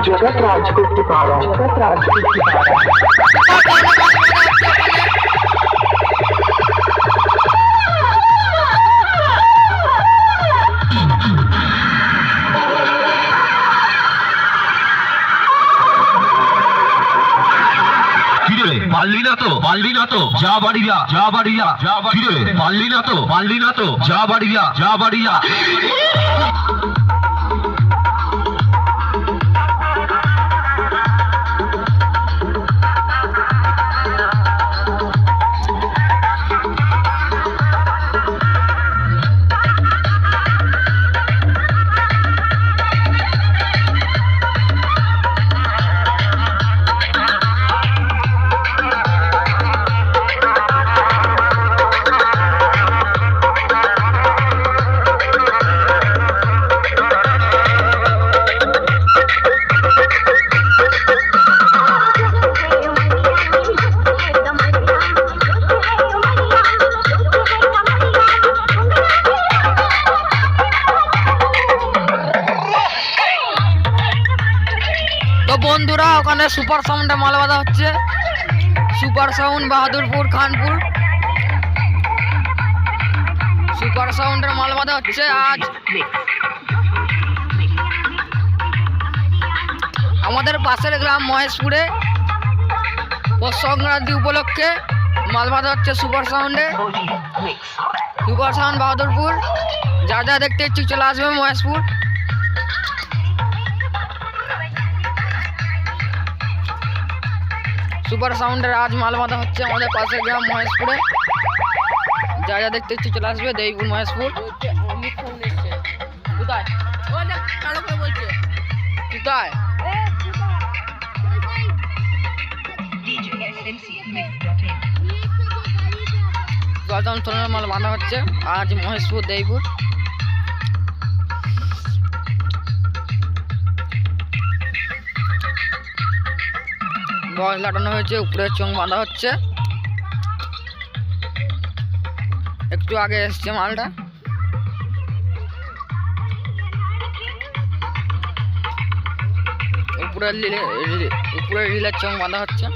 जगत राजपूत की पारा, जगत राजपूत की पारा। পারলি না তো পারলি না তো যা বাড়ি যা যা বাড়ি যা যা বাড়ি পারলি না তো পারলি না তো যা বাড়ি যা যা বাড়ি যা বন্ধুরা ওখানে সুপার সাউন্ডে মাল বাঁধা হচ্ছে। Super sound Bahadurpur Khanpur super সাউন্ডের মাল বাঁধা হচ্ছে আজ। আমাদের পাশের গ্রাম মহেশপুরে পৌষ সংক্রান্তি উপলক্ষে মাল বাঁধা হচ্ছে সুপার সাউন্ডে। সুপার সাউন্ড বাহাদুরপুর, যা যা দেখতে ইচ্ছুক চলে আসবে মহেশপুর। সুপার সাউন্ডের আজ মাল বাঁধা হচ্ছে আমাদের পাশের গ্রাম মহেশপুরে। যা যা দেখতে ইচ্ছুক চলে আসবে দেবীপুর মহেশপুর। কোথায় কোথায় মাল বাঁধা হচ্ছে আজ মহেশপুর দেবীপুর। বয়স লাটানো হয়েছে, উপরের চোখ বাঁধা হচ্ছে। একটু আগে এসছে মালটা। উপরের রিলের চোখ বাঁধা হচ্ছে।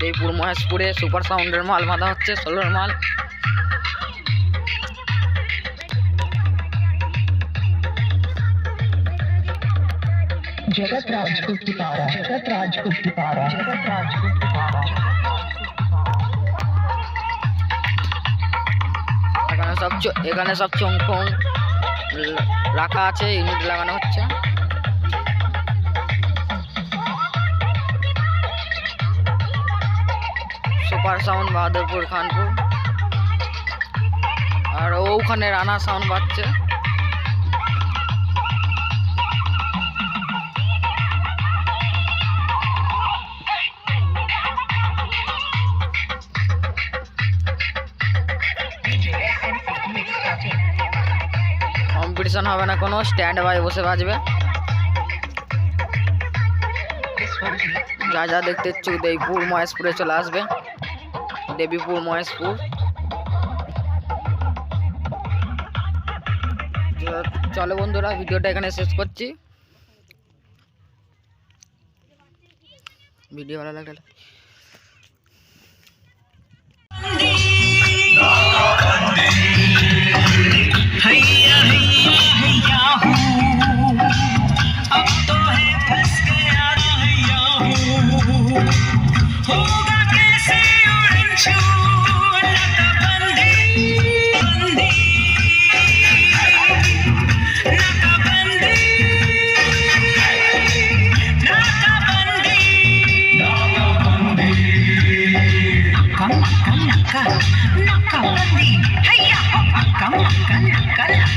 দেবীপুর মহেশপুরে সুপার সাউন্ডের মাল বাঁধা হচ্ছে, সোলোর মাল। जगत राजपूत की पारा, जगत राजपूत की पारा, जगत राजपूत की पारा। এখানে সব চোং ফোং রাখা আছে, ইউনিট লাগানো হচ্ছে। Super sound Bahadurpur Khanpur. আর ওখানে রানা সাউন্ড বাজছে। কম্পিটিশন হবে না, কোনো স্ট্যান্ড বাই বসে বাজবে। যা যা দেখতে ইচ্ছুক দেবীপুর মহেশপুরে চলে আসবে, দেবীপুর মহেশপুর। চলো বন্ধুরা, ভিডিওটা এখানে শেষ করছি। ভিডিও ভালো লাগলে हैया हैया हैया हूँ, अब तो है फंस गया हैया हूँ, होगा कैसे उड़न छू नकाबंदी बंदी नकाबंदी नकाबंदी नकाबंदी हैया हो नकाबंदी